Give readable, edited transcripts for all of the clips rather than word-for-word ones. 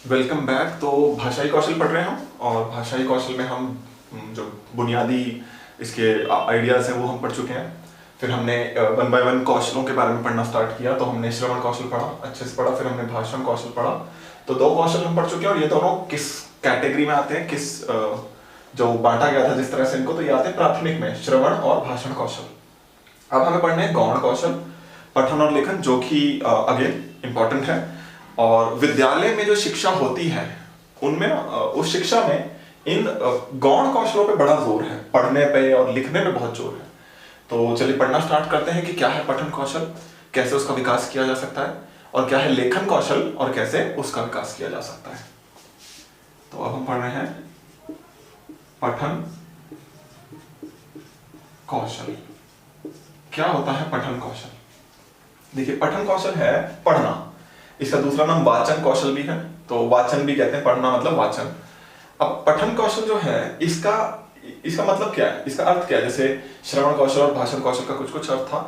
Welcome back. तो भाषाई कौशल पढ़ रहे हैं हम, और भाषाई कौशल में हम जो बुनियादी इसके आइडियाज़ हैं वो हम पढ़ चुके हैं। फिर हमने 1 बाय 1 कौशलों के बारे में पढ़ना स्टार्ट किया। तो हमने श्रवण कौशल पढ़ा, अच्छे से पढ़ा। फिर हमने भाषण कौशल पढ़ा। तो 2 कौशल हम पढ़ चुके हैं, और ये दोनों किस कैटेगरी में आते हैं, किस जो बांटा गया था जिस तरह से इनको, तो ये आते हैं प्राथमिक में, श्रवण और भाषण कौशल। अब हमें पढ़ने हैं गौण कौशल, पठन और लेखन, जो कि अगेन इंपॉर्टेंट है। और विद्यालय में जो शिक्षा होती है उनमें उस शिक्षा में इन गौण कौशलों पे बड़ा जोर है, पढ़ने पे और लिखने पे बहुत जोर है। तो चलिए पढ़ना स्टार्ट करते हैं कि क्या है पठन कौशल, कैसे उसका विकास किया जा सकता है, और क्या है लेखन कौशल और कैसे उसका विकास किया जा सकता है। तो अब हम पढ़ रहे हैं पठन कौशल। क्या होता है पठन कौशल? देखिए, पठन कौशल है पढ़ना। इसका दूसरा नाम वाचन कौशल भी है। तो वाचन भी कहते हैं, पढ़ना मतलब वाचन। अब पठन कौशल जो है इसका मतलब क्या है, इसका अर्थ क्या है? जैसे श्रवण कौशल और भाषण कौशल का कुछ कुछ अर्थ था।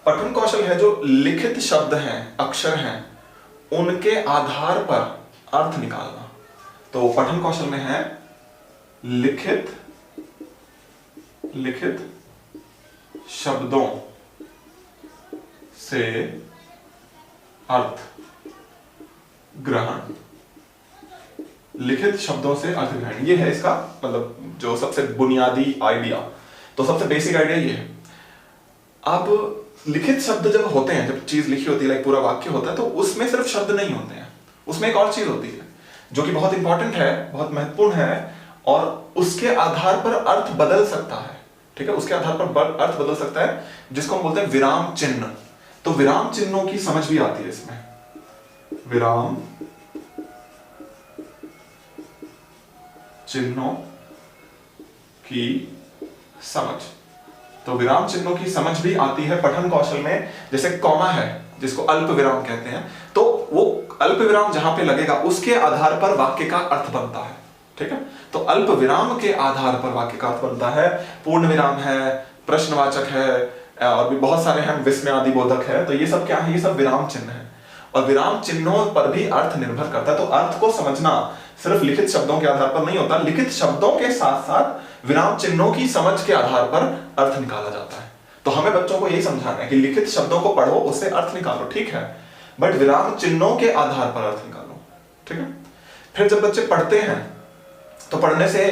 पठन कौशल है जो लिखित शब्द हैं, अक्षर हैं, उनके आधार पर अर्थ निकालना। तो पठन कौशल में है लिखित शब्दों से अर्थ ग्रहण। लिखित शब्दों से अर्थ ग्रहण, ये है इसका मतलब जो सबसे बुनियादी आइडिया। तो सबसे बेसिक आइडिया ये है। अब लिखित शब्द जब होते हैं, जब चीज लिखी होती है, लाइक पूरा वाक्य होता है, तो उसमें सिर्फ शब्द नहीं होते हैं, उसमें एक और चीज होती है जो कि बहुत इंपॉर्टेंट है, बहुत महत्वपूर्ण है, और उसके आधार पर अर्थ बदल सकता है। ठीक है, उसके आधार पर अर्थ बदल सकता है, जिसको हम बोलते हैं विराम चिन्ह। तो विराम चिन्हों की समझ भी आती है इसमें, विराम चिन्हों की समझ। तो विराम चिन्हों की समझ भी आती है पठन कौशल में। जैसे कॉमा है जिसको अल्प विराम कहते हैं, तो वो अल्प विराम जहां पे लगेगा उसके आधार पर वाक्य का अर्थ बनता है। ठीक है, तो अल्प विराम के आधार पर वाक्य का अर्थ बनता है। पूर्ण विराम है, प्रश्नवाचक है, और भी बहुत सारे हैं, विस्मयादि बोधक है। तो ये सब क्या है? ये सब विराम चिन्ह है, और विराम चिन्हों पर भी अर्थ निर्भर करता है। तो अर्थ को समझना सिर्फ लिखित शब्दों के आधार पर नहीं होता, लिखित शब्दों के साथ साथ विराम चिन्हों की समझ के आधार पर अर्थ निकाला जाता है। तो हमें बच्चों को यही समझाना है कि लिखित शब्दों को पढ़ो, उससे अर्थ निकालो, ठीक है, बट विराम चिन्हों के आधार पर अर्थ निकालो। ठीक है, फिर जब बच्चे पढ़ते हैं तो पढ़ने से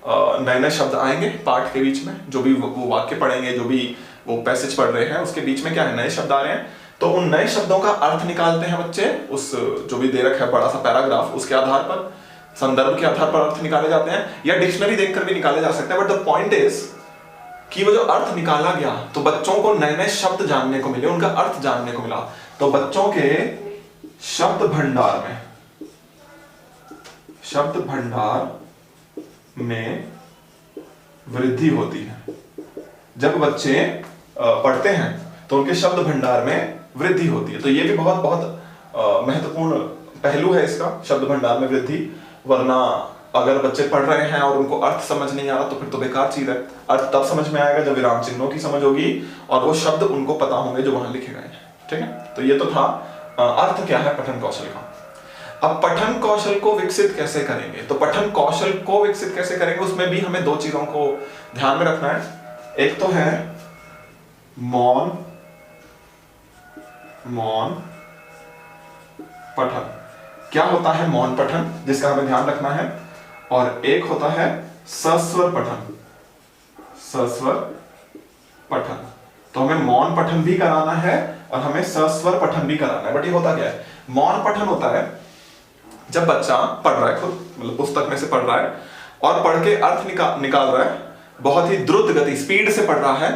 नए नए शब्द आएंगे पाठ के बीच में। जो भी वो वाक्य पढ़ेंगे, जो भी वो पैसेज पढ़ रहे हैं, उसके बीच में क्या है, नए शब्द आ रहे हैं। तो उन नए शब्दों का अर्थ निकालते हैं बच्चे, उस जो भी दे रखा है बड़ा सा पैराग्राफ, उसके आधार पर, संदर्भ के आधार पर अर्थ निकाले जाते हैं, या डिक्शनरी देखकर भी निकाले जा सकते हैं। बट द पॉइंट इज कि वो जो अर्थ निकाला गया, तो बच्चों को नए नए शब्द जानने को मिले, उनका अर्थ जानने को मिला। तो बच्चों के शब्द भंडार में वृद्धि होती है। जब बच्चे पढ़ते हैं तो उनके शब्द भंडार में वृद्धि होती है। तो ये भी बहुत बहुत महत्वपूर्ण पहलू है इसका, शब्द भंडार में वृद्धि। वरना अगर बच्चे पढ़ रहे हैं और उनको अर्थ समझ नहीं आ रहा, तो फिर तो बेकार चीज है। अर्थ तब समझ में आएगा जब विराम चिन्हों की समझ होगी और वो शब्द उनको पता होंगे जो वहां लिखे गए हैं। ठीक है, तो ये तो था अर्थ क्या है पठन कौशल का। अब पठन कौशल को विकसित कैसे करेंगे? तो पठन कौशल को विकसित कैसे करेंगे, उसमें भी हमें 2 चीजों को ध्यान में रखना है। एक तो है मौन पठन। क्या होता है मौन पठन, जिसका हमें ध्यान रखना है। और एक होता है सस्वर पठन। तो हमें मौन पठन भी कराना है और हमें सस्वर पठन भी कराना है। बट ये होता क्या है? मौन पठन होता है जब बच्चा पढ़ रहा है, खुद मतलब पुस्तक में से पढ़ रहा है, और पढ़ के अर्थ निकाल रहा है, बहुत ही द्रुत गति, स्पीड से पढ़ रहा है,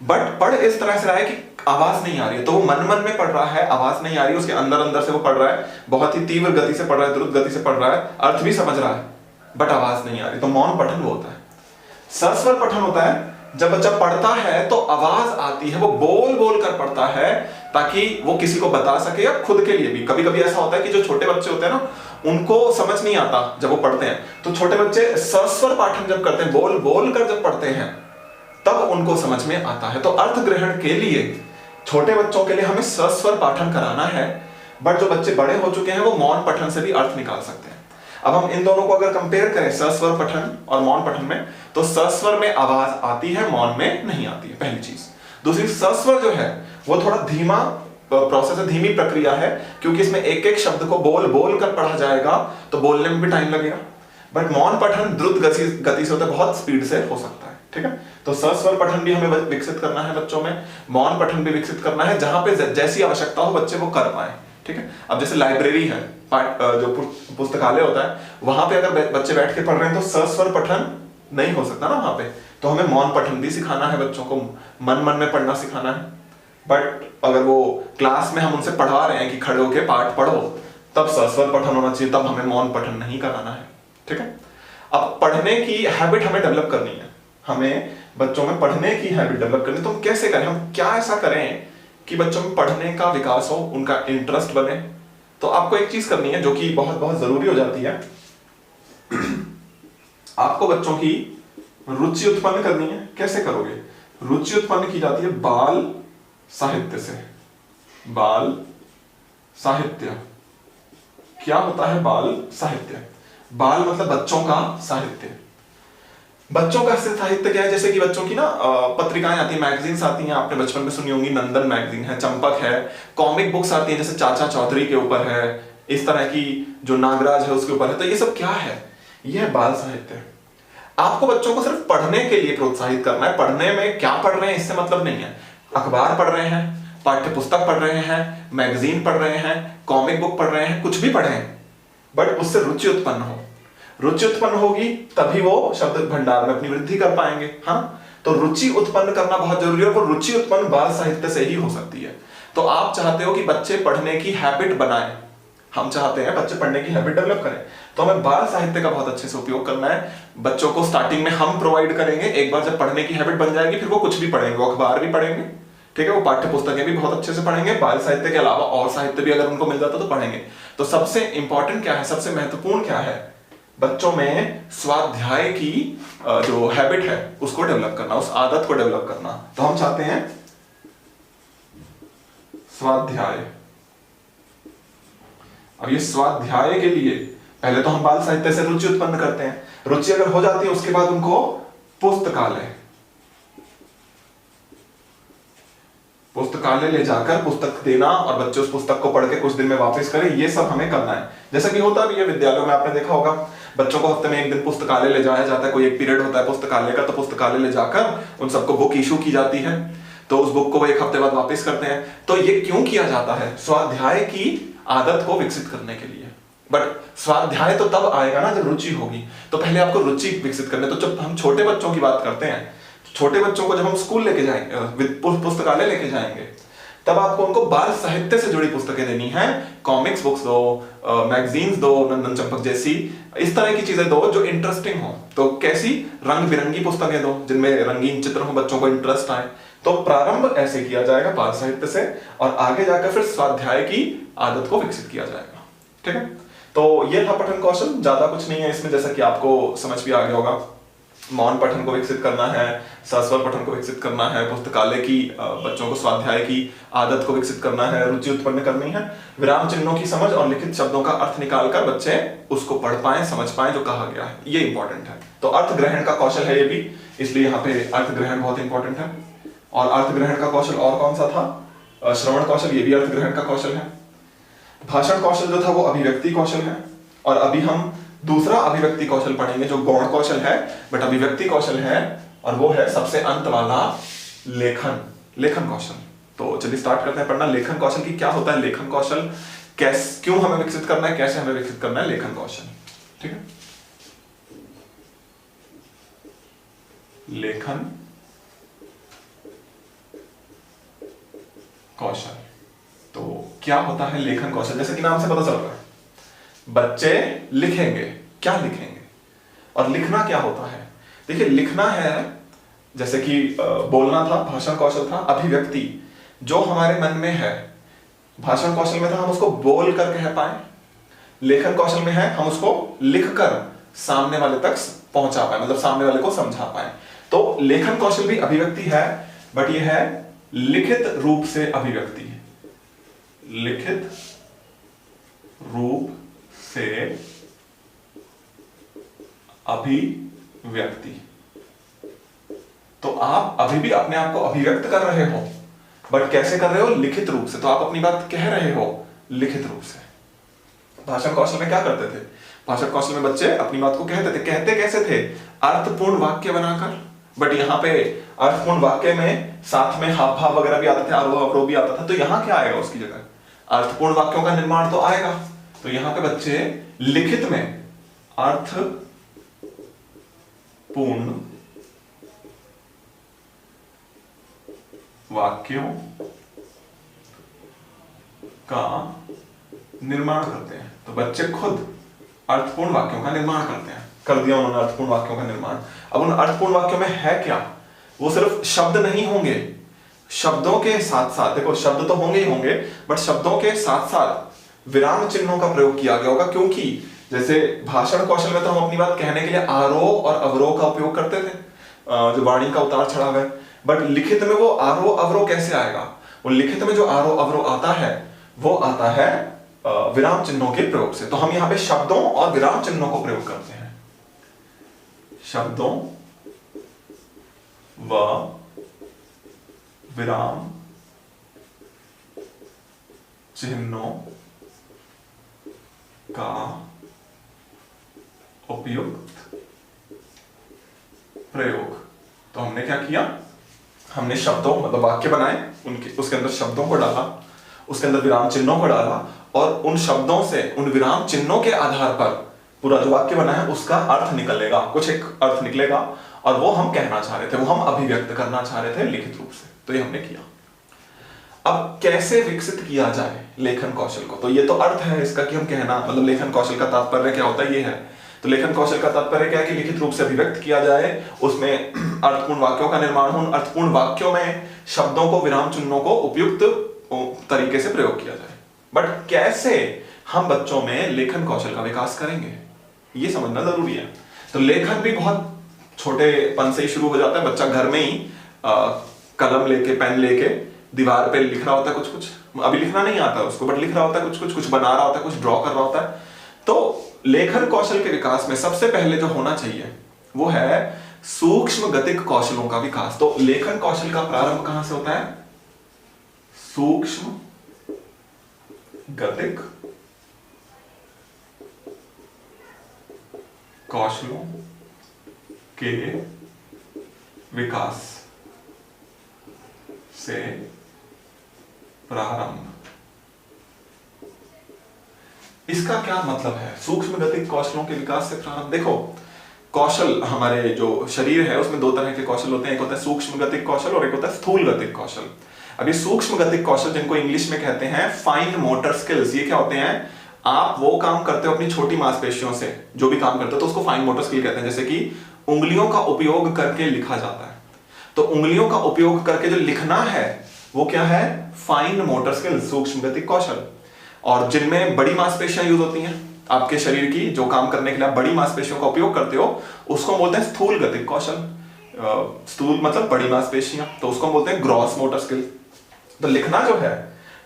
बट पढ़ इस तरह से रहा है कि आवाज नहीं आ रही है। तो वो मन में पढ़ रहा है, आवाज नहीं आ रही, उसके अंदर से वो पढ़ रहा है, बहुत ही तीव्र गति से पढ़ रहा है, द्रुत गति से पढ़ रहा है, अर्थ भी समझ रहा है, बट आवाज नहीं आ रही। तो मौन पठन वो होता है। सस्वर पठन होता है जब बच्चा पढ़ता है तो आवाज आती है, वो बोल बोल कर पढ़ता है, ताकि वो किसी को बता सके या खुद के लिए भी। कभी कभी ऐसा होता है कि जो छोटे बच्चे होते हैं ना, उनको समझ नहीं आता जब वो पढ़ते हैं, तो छोटे बच्चे सस्वर पाठन जब करते हैं, बोल बोल कर जब पढ़ते हैं, तब उनको समझ में आता है। तो अर्थ ग्रहण के लिए छोटे बच्चों के लिए हमें सस्वर पाठन कराना है, बट जो बच्चे बड़े हो चुके हैं वो मौन पठन से भी अर्थ निकाल सकते हैं। अब हम इन दोनों को अगर कंपेयर करें सस्वर पठन और मौन पठन में, तो सस्वर में आवाज आती है, मौन में नहीं आती है, पहली चीज। दूसरी, सस्वर जो है वो थोड़ा धीमा प्रोसेस है, धीमी प्रक्रिया है, क्योंकि इसमें एक एक शब्द को बोल बोल कर पढ़ा जाएगा, तो बोलने में भी टाइम लगेगा। बट मौन पठन द्रुत गति से होता है, बहुत स्पीड से हो सकता है, ठीक है। तो सस्वर पठन भी हमें विकसित करना है बच्चों में, मौन पठन भी विकसित करना है, जहां पे जैसी आवश्यकता हो बच्चे वो कर पाए, ठीक है। अब जैसे लाइब्रेरी है, जो पुस्तकालय होता है, वहां पे अगर बच्चे बैठ के पढ़ रहे हैं तो सस्वर पठन नहीं हो सकता ना वहां पे, तो हमें मौन पठन भी सिखाना है बच्चों को, मन मन में पढ़ना सिखाना है। बट अगर वो क्लास में हम उनसे पढ़ा रहे हैं कि खड़े होके पाठ पढ़ो, तब सस्वर पठन होना चाहिए, तब हमें मौन पठन नहीं कराना है, ठीक है। अब पढ़ने की हैबिट हमें डेवलप करनी है, हमें बच्चों में पढ़ने की हैबिट डेवलप करनी है। तो हम कैसे करें, हम क्या ऐसा करें कि बच्चों में पढ़ने का विकास हो, उनका इंटरेस्ट बने। तो आपको एक चीज करनी है जो कि बहुत बहुत जरूरी हो जाती है, आपको बच्चों की रुचि उत्पन्न करनी है। कैसे करोगे? रुचि उत्पन्न की जाती है बाल साहित्य से। बाल साहित्य क्या होता है? बाल साहित्य, बाल मतलब बच्चों का साहित्य। बच्चों का साहित्य क्या है? जैसे कि बच्चों की ना पत्रिकाएं आती हैं, मैगजीन्स आती हैं, आपने बचपन में सुनी होंगी, नंदन मैगजीन है, चंपक है, कॉमिक बुक्स आती हैं जैसे चाचा चौधरी के ऊपर है, इस तरह की जो नागराज है उसके ऊपर है। तो ये सब क्या है? ये है बाल साहित्य। आपको बच्चों को सिर्फ पढ़ने के लिए प्रोत्साहित करना है, पढ़ने में क्या पढ़ रहे हैं इससे मतलब नहीं है। अखबार पढ़ रहे हैं, पाठ्य पुस्तक पढ़ रहे हैं, मैगजीन पढ़ रहे हैं, कॉमिक बुक पढ़ रहे हैं, कुछ भी पढ़ें, बट उससे रुचि उत्पन्न हो। रुचि उत्पन्न होगी तभी वो शब्द भंडार में अपनी वृद्धि कर पाएंगे। हाँ, तो रुचि उत्पन्न करना बहुत जरूरी है, और वो रुचि उत्पन्न बाल साहित्य से ही हो सकती है। तो आप चाहते हो कि बच्चे पढ़ने की हैबिट बनाएं, हम चाहते हैं बच्चे पढ़ने की हैबिट डेवलप करें, तो हमें बाल साहित्य का बहुत अच्छे से उपयोग करना है। बच्चों को स्टार्टिंग में हम प्रोवाइड करेंगे, एक बार जब पढ़ने की हैबिट बन जाएगी फिर वो कुछ भी पढ़ेंगे, वो अखबार भी पढ़ेंगे, ठीक है, वो पाठ्य पुस्तकें भी बहुत अच्छे से पढ़ेंगे, बाल साहित्य के अलावा और साहित्य भी अगर उनको मिल जाता तो पढ़ेंगे। तो सबसे इंपॉर्टेंट क्या है, सबसे महत्वपूर्ण क्या है? बच्चों में स्वाध्याय की जो हैबिट है उसको डेवलप करना, उस आदत को डेवलप करना। तो हम चाहते हैं स्वाध्याय। अब ये स्वाध्याय के लिए पहले तो हम बाल साहित्य से रुचि उत्पन्न करते हैं, रुचि अगर हो जाती है उसके बाद उनको पुस्तकालय ले जाकर पुस्तक देना, और बच्चे उस पुस्तक को पढ़ के कुछ दिन में वापस करें, ये सब हमें करना है। जैसा कि होता भी है विद्यालयों में, आपने देखा होगा, बच्चों को हफ्ते में एक दिन पुस्तकालय ले जाया जाता है, कोई एक पीरियड होता है पुस्तकालय का, तो पुस्तकालय ले जाकर उन सबको बुक इशू की जाती है, तो उस बुक को वो एक हफ्ते बाद वापस करते हैं। तो ये क्यों किया जाता है? स्वाध्याय की आदत को विकसित करने के लिए। बट स्वाध्याय तो तब आएगा ना जब रुचि होगी, तो पहले आपको रुचि विकसित करने। तो जब हम छोटे बच्चों की बात करते हैं, छोटे बच्चों को जब हम स्कूल लेके जाएंगे, पुस्तकालय लेके जाएंगे, तब आपको उनको बाल साहित्य से जुड़ी पुस्तकें देनी है, कॉमिक्स बुक्स दो, मैगजीन्स दो, नंदन चंपक जैसी, इस तरह की चीजें दो जो इंटरेस्टिंग हो। तो कैसी? रंग बिरंगी पुस्तकें दो जिनमें रंगीन चित्र हो, बच्चों को इंटरेस्ट आए। तो प्रारंभ ऐसे किया जाएगा बाल साहित्य से, और आगे जाकर फिर स्वाध्याय की आदत को विकसित किया जाएगा, ठीक है। तो ये था पठन कौशल, ज्यादा कुछ नहीं है इसमें, जैसा कि आपको समझ भी आ गया होगा। मौन पठन को विकसित करना है, सस्वर पठन को विकसित करना है, पुस्तकालय की बच्चों को स्वाध्याय की आदत को विकसित करना है, रुचि उत्पन्न करनी है, विराम चिन्हों की समझ और लिखित शब्दों का अर्थ निकालकर बच्चे उसको पढ़ पाए, समझ पाए जो कहा गया है, ये इंपॉर्टेंट है। तो अर्थ ग्रहण का कौशल है ये भी, इसलिए यहाँ पे अर्थ ग्रहण बहुत इंपॉर्टेंट है। और अर्थ ग्रहण का कौशल और कौन सा था? श्रवण कौशल, ये भी अर्थ ग्रहण का कौशल है। भाषण कौशल जो था वो अभिव्यक्ति कौशल है, और अभी हम दूसरा अभिव्यक्ति कौशल पढ़ेंगे जो गौण कौशल है, बट अभिव्यक्ति कौशल है, और वो है सबसे अंत वाला लेखन कौशल। तो चलिए स्टार्ट करते हैं पढ़ना। लेखन कौशल की क्या होता है, लेखन कौशल कैसे, क्यों हमें विकसित करना है, कैसे हमें विकसित करना है लेखन कौशल, ठीक है। लेखन कौशल, तो क्या होता है लेखन कौशल? जैसे कि नाम से पता चल रहा है, बच्चे लिखेंगे। क्या लिखेंगे? और लिखना क्या होता है? देखिए, लिखना है जैसे कि बोलना था, भाषण कौशल था, अभिव्यक्ति जो हमारे मन में है। भाषण कौशल में था हम उसको बोल कर कह पाए, लेखन कौशल में है हम उसको लिखकर सामने वाले तक पहुंचा पाए, मतलब सामने वाले को समझा पाए। तो लेखन कौशल भी अभिव्यक्ति है, बट ये है लिखित रूप से अभिव्यक्ति, लिखित रूप से अभिव्यक्ति। तो आप अभी भी अपने आप को अभिव्यक्त कर रहे हो, बट कैसे कर रहे हो? लिखित रूप से। तो आप अपनी बात कह रहे हो लिखित रूप से। भाषण कौशल में क्या करते थे? भाषण कौशल में बच्चे अपनी बात को कहते थे। कहते कैसे थे? अर्थपूर्ण वाक्य बनाकर। बट यहाँ पे अर्थपूर्ण वाक्य में साथ में हाव भाव वगैरह भी आते थे, आरोह अवरोह भी आता था। तो यहाँ क्या आएगा उसकी जगह? अर्थपूर्ण वाक्यों का निर्माण तो आएगा। तो यहाँ पे बच्चे लिखित में अर्थपूर्ण वाक्यों का निर्माण करते हैं। तो बच्चे खुद अर्थपूर्ण वाक्यों का निर्माण करते हैं। कर दिया उन्होंने अर्थपूर्ण वाक्यों का निर्माण। अब उन अर्थपूर्ण वाक्यों में है क्या? वो सिर्फ शब्द नहीं होंगे, शब्दों के साथ साथ, देखो शब्द तो होंगे ही होंगे, बट शब्दों के साथ साथ विराम चिन्हों का प्रयोग किया गया होगा। क्योंकि जैसे भाषण कौशल में तो हम अपनी बात कहने के लिए आरोह और अवरोह का उपयोग करते थे, जो वाणी का उतार चढ़ाव है। बट लिखित में वो आरोह अवरोह कैसे आएगा? वो लिखित में जो आरोह अवरोह आता है वो आता है विराम चिन्हों के प्रयोग से। तो हम यहां पे शब्दों और विराम चिन्हों को प्रयोग करते हैं। शब्दों व विराम चिन्हों का उपयुक्त प्रयोग। तो हमने क्या किया? हमने शब्दों मतलब वाक्य बनाए, उनके उसके अंदर शब्दों को डाला, उसके अंदर विराम चिन्हों को डाला, और उन शब्दों से, उन विराम चिन्हों के आधार पर पूरा जो वाक्य बना है उसका अर्थ निकलेगा, कुछ एक अर्थ निकलेगा, और वो हम कहना चाह रहे थे, वो हम अभिव्यक्त करना चाह रहे थे लिखित रूप से। तो ये हमने किया। अब कैसे विकसित किया जाए लेखन कौशल को? तो ये तो अर्थ है इसका कि हम कहना, मतलब लेखन कौशल का तात्पर्य क्या होता है, ये है। तो लेखन कौशल का तात्पर्य क्या है? कि लिखित रूप से अभिव्यक्त किया जाए, उसमें अर्थपूर्ण वाक्यों का निर्माण हो, अर्थपूर्ण वाक्यों में शब्दों को, विराम चिन्हों को उपयुक्त तरीके से प्रयोग किया जाए। बट कैसे हम बच्चों में लेखन कौशल का विकास करेंगे, ये समझना जरूरी है। तो लेखन भी बहुत छोटेपन से ही शुरू हो जाता है। बच्चा घर में ही कलम लेके, पेन लेके दीवार पे लिख रहा होता है, कुछ अभी लिखना नहीं आता उसको, बट लिख रहा होता है, कुछ बना रहा होता है, कुछ ड्रॉ कर रहा होता है। तो लेखन कौशल के विकास में सबसे पहले जो होना चाहिए वो है सूक्ष्म गतिक कौशलों का विकास। तो लेखन कौशल का प्रारंभ कहां से होता है? सूक्ष्म गतिक कौशलों के विकास से प्रारंभ। इसका क्या मतलब है सूक्ष्म गतिक कौशलों के विकास से प्रारंभ? देखो, कौशल, हमारे जो शरीर है उसमें दो तरह के कौशल होते हैं। एक होता है सूक्ष्म गतिक कौशल और एक होता है स्थूल गतिक कौशल। अभी सूक्ष्म गतिक कौशल, जिनको इंग्लिश में कहते हैं फाइन मोटर स्किल्स, ये क्या होते हैं? आप वो काम करते हो अपनी छोटी मांसपेशियों से, जो भी काम करते हो तो उसको फाइन मोटर स्किल कहते हैं। जैसे कि उंगलियों का उपयोग करके लिखा जाता है, तो उंगलियों का उपयोग करके जो लिखना है वो क्या है? फाइन मोटर स्किल, सूक्ष्म गतिक कौशल। और जिनमें बड़ी मांसपेशियां यूज होती हैं आपके शरीर की, जो काम करने के लिए आप बड़ी मांसपेशियों का उपयोग करते हो, उसको बोलते हैं स्थूल गतिक कौशल। स्थूल मतलब बड़ी मांसपेशियां, तो उसको बोलते हैं ग्रॉस मोटर स्किल। तो लिखना जो है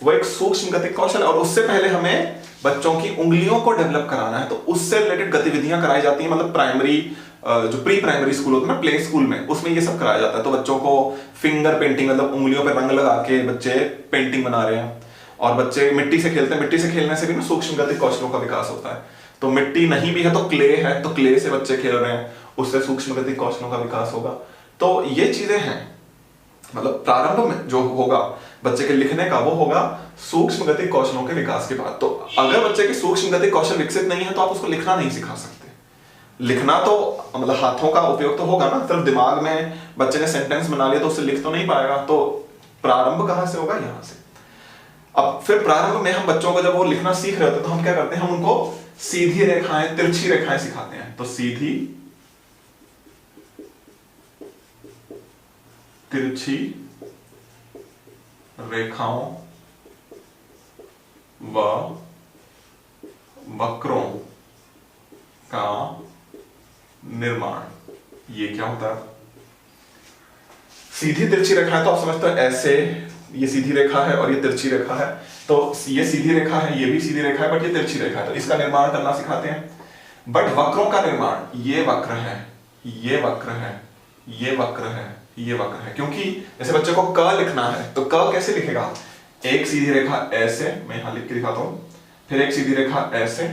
वो एक सूक्ष्म गतिक कौशल है, और उससे पहले हमें बच्चों की उंगलियों को डेवलप कराना है। तो उससे रिलेटेड गतिविधियां कराई जाती हैं, मतलब प्राइमरी, जो प्री प्राइमरी स्कूल होता है ना, प्ले स्कूल में, उसमें ये सब कराया जाता है। तो बच्चों को फिंगर पेंटिंग, मतलब उंगलियों पे रंग लगा के बच्चे पेंटिंग बना रहे हैं, और बच्चे मिट्टी से खेलते हैं। मिट्टी से खेलने से भी ना सूक्ष्म गतिक कौशलों का विकास होता है। तो मिट्टी नहीं भी है तो क्ले है, तो क्ले से बच्चे खेल रहे हैं, उससे सूक्ष्म गतिक कौशलों का विकास होगा। तो ये चीजें हैं, मतलब प्रारंभ में जो होगा बच्चे के लिखने का वो होगा सूक्ष्म गतिक कौशलों के विकास के बाद। तो अगर बच्चे के सूक्ष्म गतिक कौशल विकसित नहीं है तो आप उसको लिखना नहीं सिखा सकते। लिखना तो मतलब हाथों का उपयोग तो होगा ना, सिर्फ दिमाग में बच्चे ने सेंटेंस बना लिया तो उससे लिख तो नहीं पाएगा। तो प्रारंभ कहां से होगा? यहां से। अब फिर प्रारंभ में हम बच्चों को जब वो लिखना सीख रहे होते हैं तो हम क्या करते हैं? हम उनको सीधी रेखाएं, तिरछी रेखाएं सिखाते हैं। तो सीधी, तिरछी रेखाओं व वक्रों का निर्माण। ये क्या होता है? सीधी तिरछी रेखा है तो आप समझते हो ऐसे, ये सीधी रेखा है और ये तिरछी रेखा है। तो ये सीधी रेखा है, ये भी सीधी रेखा है, बट ये तिरछी रेखा है, तो इसका निर्माण करना सिखाते हैं। बट वक्रों का निर्माण, ये वक्र है, ये वक्र है, ये वक्र है, ये वक्र है। क्योंकि जैसे बच्चे को क लिखना है तो क कैसे लिखेगा, एक सीधी रेखा ऐसे, मैं यहां लिख के दिखाता हूं, फिर एक सीधी रेखा ऐसे,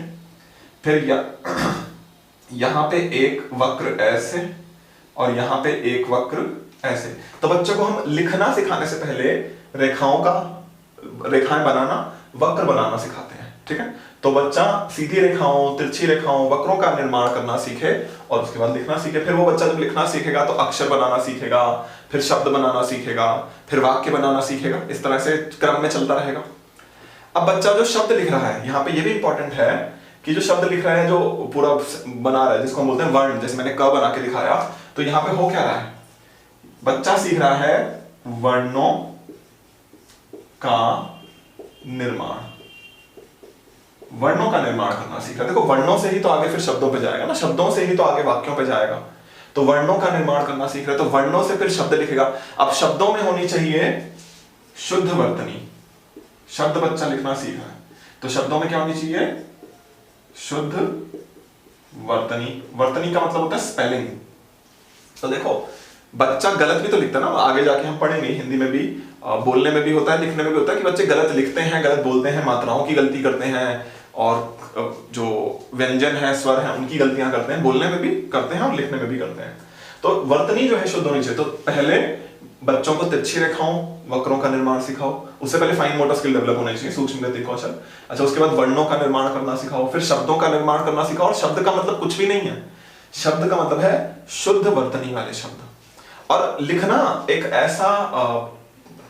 फिर यहां पे एक वक्र ऐसे, और यहां पे एक वक्र ऐसे। तो बच्चों को हम लिखना सिखाने से पहले रेखाएं बनाना, वक्र बनाना सिखाते हैं, ठीक है। तो बच्चा सीधी रेखाओं, तिरछी रेखाओं, वक्रों का निर्माण करना सीखे और उसके बाद लिखना सीखे। फिर वो बच्चा जब लिखना सीखेगा तो अक्षर बनाना सीखेगा, फिर शब्द बनाना सीखेगा, फिर वाक्य बनाना सीखेगा। इस तरह से क्रम में चलता रहेगा। अब बच्चा जो शब्द लिख रहा है, यहाँ पे ये भी इंपॉर्टेंट है कि जो शब्द लिख रहा है, जो पूरा बना रहा है, जिसको हम बोलते हैं वर्ण, जैसे मैंने क बना के दिखाया, तो यहाँ पे हो क्या रहा है, बच्चा सीख रहा है वर्णों का निर्माण, वर्णों का निर्माण करना सीख रहा है। देखो वर्णों से ही तो आगे फिर शब्दों पे जाएगा ना, शब्दों से ही तो आगे वाक्यों पे जाएगा। तो वर्णों का निर्माण करना सीख रहा है, तो वर्णों से फिर शब्द लिखेगा। अब शब्दों में होनी चाहिए शुद्ध वर्तनी, शब्द बच्चा लिखना सीख रहा है तो शब्दों में क्या होनी चाहिए, शुद्ध वर्तनी। वर्तनी का मतलब होता है स्पेलिंग। तो देखो बच्चा गलत भी तो लिखता है ना, आगे जाके हम पढ़ेंगे हिंदी में भी, बोलने में भी होता है, लिखने में भी होता है कि बच्चे गलत लिखते हैं, गलत बोलते हैं, मात्राओं की गलती करते हैं, और जो व्यंजन है, स्वर है, उनकी गलतियां करते हैं, बोलने में भी करते हैं और लिखने में भी करते हैं। तो वर्तनी जो है शुद्ध होनी चाहिए। तो पहले बच्चों को तिरछी रेखाओं, वक्रों का निर्माण सिखाओ, उससे पहले फाइन मोटर स्किल डेवलप होनी चाहिए, सूक्ष्म गति कौशल। अच्छा, उसके बाद वर्णों का निर्माण करना सिखाओ, फिर शब्दों का निर्माण करना सिखाओ। और शब्द का मतलब कुछ भी नहीं है, शब्द का मतलब है शुद्ध वर्तनी वाले शब्द। और लिखना एक ऐसा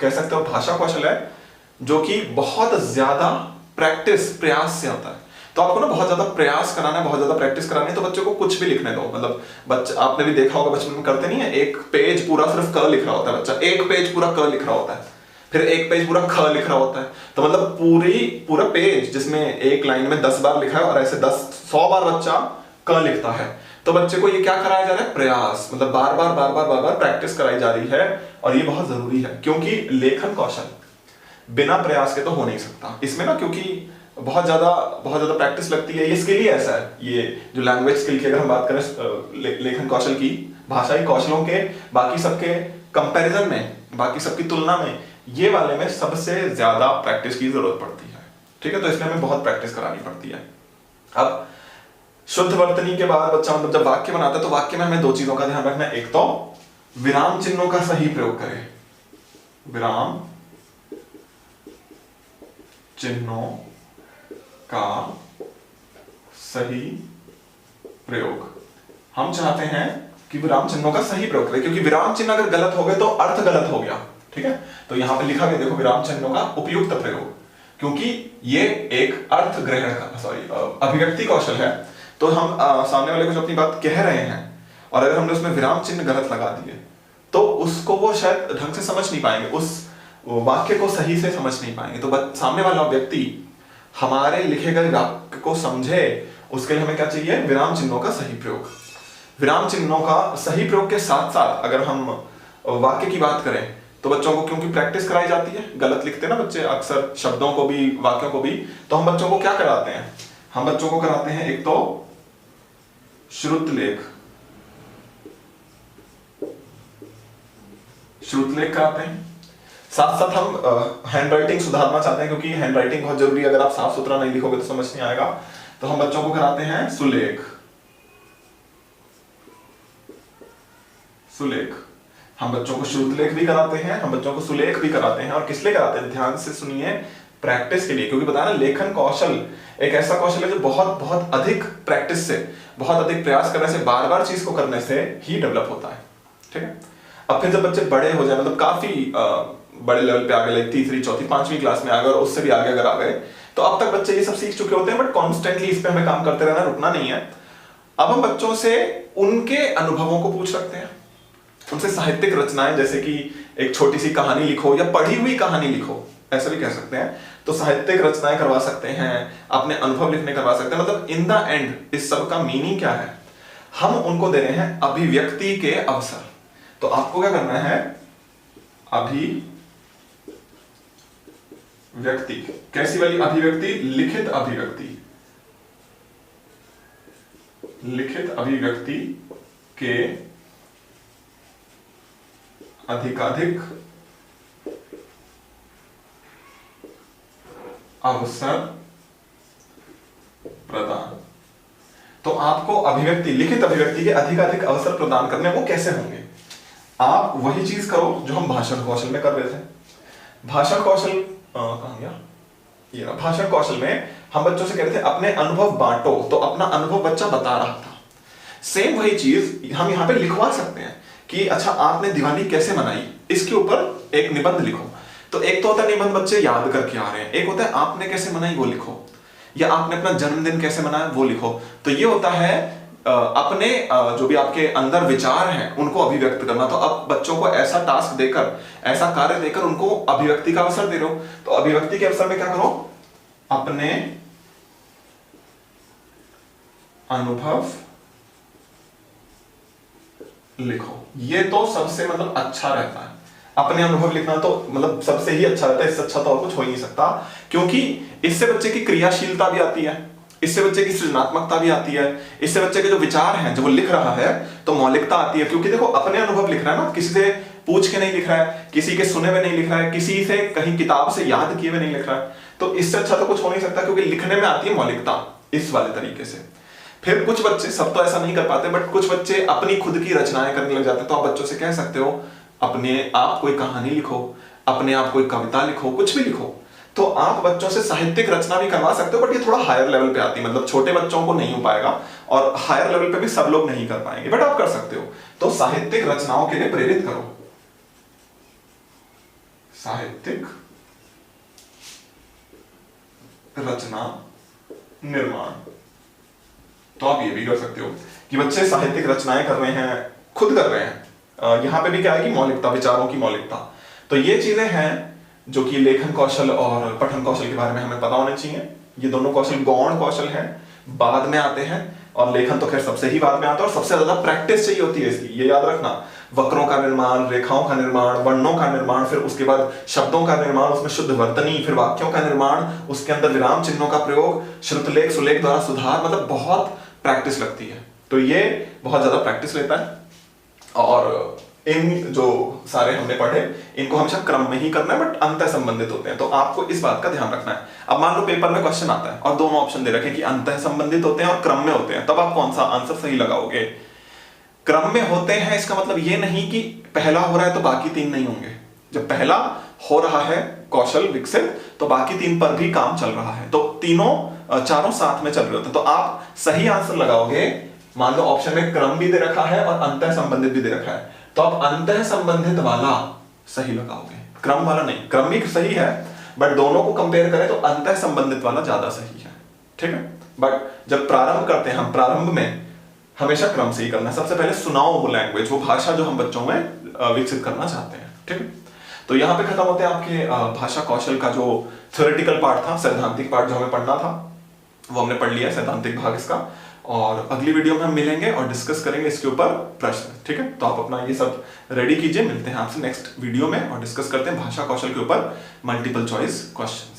कह सकते हो भाषा कौशल है जो कि बहुत ज्यादा प्रैक्टिस, प्रयास से होता है। तो आपको ना बहुत ज्यादा प्रयास कराना है, बहुत ज्यादा प्रैक्टिस करानी है, तो बच्चों को कुछ भी लिखने दो। मतलब बच्चा, आपने भी देखा होगा बचपन में करते नहीं है, एक पेज पूरा सिर्फ क लिख रहा होता है बच्चा, एक पेज पूरा क लिख रहा होता है, फिर एक पेज पूरा ख लिख रहा होता है। तो मतलब पूरा पेज जिसमें एक लाइन में 10 बार लिखा है, और ऐसे 100 बार बच्चा क लिखता है। तो बच्चे को ये क्या कराया जा रहा है, प्रयास, मतलब बार बार प्रैक्टिस कराई जा रही है। और ये बहुत जरूरी है, क्योंकि लेखन कौशल बिना प्रयास के तो हो नहीं सकता। इसमें ना, क्योंकि बहुत ज्यादा प्रैक्टिस लगती है। ये स्किल ही ऐसा है, ये जो लैंग्वेज स्किल की अगर हम बात करें, लेखन कौशल की, भाषाई कौशलों के बाकी सबके कंपैरिजन में, बाकी सबकी तुलना में, ये वाले में सबसे ज्यादा प्रैक्टिस की जरूरत पड़ती है, ठीक है। तो इसलिए हमें बहुत प्रैक्टिस करानी पड़ती है। अब शुद्ध वर्तनी के बाद बच्चा मतलब जब वाक्य बनाता है, तो वाक्य में हमें 2 चीजों का ध्यान रखना है। एक तो विराम चिन्हों का सही प्रयोग करें, विराम चिन्हों का सही प्रयोग। हम चाहते हैं कि विराम चिन्हों का सही प्रयोग करें, क्योंकि विराम चिन्ह अगर गलत हो गए तो अर्थ गलत हो गया, ठीक है। तो यहां पे लिखा गया, देखो, विराम चिन्हों का उपयुक्त प्रयोग, क्योंकि ये एक अर्थ ग्रहण का अभिव्यक्ति कौशल है। तो हम सामने वाले को जो अपनी बात कह रहे हैं, और अगर हमने उसमें विराम चिन्ह गलत लगा दिए तो उसको वो शायद ढंग से समझ नहीं पाएंगे, उस वाक्य को सही से समझ नहीं पाएंगे। तो सामने वाला व्यक्ति हमारे लिखे गए वाक्य को समझे, उसके लिए हमें क्या चाहिए, विराम चिन्हों का सही प्रयोग। विराम चिन्हों का सही प्रयोग के साथ साथ अगर हम वाक्य की बात करें, तो बच्चों को क्योंकि प्रैक्टिस कराई जाती है, गलत लिखते हैं ना बच्चे अक्सर, शब्दों को भी, वाक्यों को भी, तो हम बच्चों को क्या कराते हैं, हम बच्चों को कराते हैं एक तो श्रुतलेख कराते हैं। साथ साथ हम हैंड राइटिंग सुधारना चाहते हैं, क्योंकि हैंड राइटिंग बहुत जरूरी है। अगर आप साफ सुथरा नहीं लिखोगे तो समझ नहीं आएगा। तो हम बच्चों को कराते हैं सुलेख। हम बच्चों को श्रुतलेख भी कराते हैं, हम बच्चों को सुलेख भी कराते हैं। और किस लिए कराते हैं, ध्यान से सुनिए, प्रैक्टिस के लिए। क्योंकि बताया ना, लेखन कौशल एक ऐसा कौशल है जो बहुत अधिक प्रैक्टिस से, बहुत अधिक प्रयास करने से, बार बार चीज को करने से ही डेवलप होता है, ठीक है। अब फिर जब बच्चे बड़े हो जाए, मतलब काफी बड़े लेवल पे आ गए, तीसरी, चौथी, 5वीं क्लास में आ गए, और उससे भी आगे अगर आ गए, तो अब तक बच्चे ये सब सीख चुके होते हैं, बट कॉन्स्टेंटली इस पे हमें काम करते रहना, रुकना नहीं है। अब हम बच्चों से उनके अनुभवों को पूछ सकते हैं, उनसे साहित्यिक रचनाएं, जैसे कि एक छोटी सी कहानी लिखो या पढ़ी हुई कहानी लिखो, ऐसा भी कह सकते हैं। तो साहित्यिक रचनाएं करवा सकते हैं, अपने अनुभव लिखने करवा सकते हैं। मतलब इन द एंड इस सब का मीनिंग क्या है, हम उनको दे रहे हैं अभिव्यक्ति के अवसर। तो आपको क्या करना है, अभिव्यक्ति, कैसी वाली अभिव्यक्ति, लिखित अभिव्यक्ति, लिखित अभिव्यक्ति के अधिकाधिक अवसर प्रदान। तो आपको अभिव्यक्ति, लिखित अभिव्यक्ति के अधिकाधिक अवसर प्रदान करने वो कैसे होंगे? आप वही चीज करो जो हम भाषण कौशल में कर रहे थे। भाषण कौशल कहां गया? ये ना, भाषण कौशल में हम बच्चों से कह रहे थे अपने अनुभव बांटो, तो अपना अनुभव बच्चा बता रहा था। सेम वही चीज हम यहाँ पे लिखवा सकते हैं कि अच्छा आपने दिवाली कैसे मनाई, इसके ऊपर एक निबंध लिखो। तो एक तो होता है निबंध बच्चे याद करके आ रहे हैं, एक होता है आपने कैसे मनाई वो लिखो, या आपने अपना जन्मदिन कैसे मनाया वो लिखो। तो ये होता है अपने जो भी आपके अंदर विचार हैं उनको अभिव्यक्त करना। तो अब बच्चों को ऐसा टास्क देकर, ऐसा कार्य देकर उनको अभिव्यक्ति का अवसर दे रहे हो। तो अभिव्यक्ति के अवसर में क्या करो? अपने अनुभव लिखो। ये तो सबसे मतलब अच्छा रहता है, अपने अनुभव लिखना तो मतलब सबसे ही अच्छा रहता है। इससे अच्छा तो और कुछ हो ही नहीं सकता, क्योंकि इससे बच्चे की क्रियाशीलता भी आती है, इससे बच्चे की सृजनात्मकता भी आती है, इससे बच्चे के जो विचार हैं जो वो लिख रहा है तो मौलिकता आती है। क्योंकि देखो अपने अनुभव लिख रहा है ना, किसी से पूछ के नहीं लिख रहा है, किसी के सुने हुए नहीं लिख रहा है, किसी से कहीं किताब से याद किए हुए नहीं लिख रहा है। तो इससे अच्छा तो कुछ हो नहीं सकता, क्योंकि लिखने में आती है मौलिकता इस वाले तरीके से। फिर कुछ बच्चे, सब तो ऐसा नहीं कर पाते, बट कुछ बच्चे अपनी खुद की रचनाएं करने लग जाते हैं। तो आप बच्चों से कह सकते हो अपने आप कोई कहानी लिखो, अपने आप कोई कविता लिखो, कुछ भी लिखो। तो आप बच्चों से साहित्यिक रचना भी करवा सकते हो, बट ये थोड़ा हायर लेवल पे आती है, मतलब छोटे बच्चों को नहीं हो पाएगा और हायर लेवल पे भी सब लोग नहीं कर पाएंगे, बट आप कर सकते हो। तो साहित्यिक रचनाओं के लिए प्रेरित करो, साहित्यिक रचना निर्माण। तो आप ये भी कर सकते हो कि बच्चे साहित्यिक रचनाएं कर रहे हैं, खुद कर रहे हैं। यहां पे भी क्या है कि मौलिकता, विचारों की मौलिकता। तो ये चीजें हैं जो कि लेखन कौशल और पठन कौशल के बारे में हमें पता होने चाहिए। ये दोनों कौशल गौण कौशल हैं, बाद में आते हैं, और लेखन तो खैर सबसे ही बाद में आता है और सबसे ज्यादा प्रैक्टिस चाहिए होती है इसकी, ये याद रखना। वक्रों का निर्माण, रेखाओं का निर्माण, वर्णों का निर्माण, फिर उसके बाद शब्दों का निर्माण, उसमें शुद्ध वर्तनी, फिर वाक्यों का निर्माण, उसके अंदर विराम चिन्हों का प्रयोग, श्रुतलेख सुलेख द्वारा सुधार, मतलब बहुत प्रैक्टिस लगती है। तो ये बहुत ज्यादा प्रैक्टिस लेता है। और इन जो सारे हमने पढ़े इनको हमेशा क्रम में ही करना है, बट अंतः संबंधित होते हैं। तो आपको इस बात का ध्यान रखना है। अब मान लो पेपर में क्वेश्चन आता है और दोनों ऑप्शन दे रखे कि अंतः संबंधित होते हैं और क्रम में होते हैं, तब आप कौन सा आंसर सही लगाओगे? क्रम में होते हैं इसका मतलब ये नहीं कि पहला हो रहा है तो बाकी तीन नहीं होंगे। जब पहला हो रहा है कौशल विकसित, तो बाकी तीन पर भी काम चल रहा है, तो तीनों चारों साथ में चल रहे होते हैं। तो आप सही आंसर लगाओगे। मान लो ऑप्शन में क्रम भी दे रखा है और अंतः संबंधित भी दे रखा है, तो आप अंतः संबंधित वाला सही लगाओगे, क्रम वाला नहीं। क्रम भी सही है, बट दोनों को कंपेयर करें तो अंतः संबंधित वाला ज्यादा सही है, ठीक है। बट जब प्रारंभ करते हैं हम, प्रारंभ में हमेशा क्रम से ही करना है। सबसे पहले सुनाओ वो लैंग्वेज, वो भाषा जो हम बच्चों में विकसित करना चाहते हैं, ठीक है। तो यहाँ पे खत्म होते हैं आपके भाषा कौशल का जो थ्योरेटिकल पार्ट था, सैद्धांतिक पार्ट जो हमें पढ़ना था वो हमने पढ़ लिया, सैद्धांतिक भाग इसका। और अगली वीडियो में हम मिलेंगे और डिस्कस करेंगे इसके ऊपर प्रश्न, ठीक है। तो आप अपना ये सब रेडी कीजिए, मिलते हैं आपसे नेक्स्ट वीडियो में और डिस्कस करते हैं भाषा कौशल के ऊपर मल्टीपल चॉइस क्वेश्चन।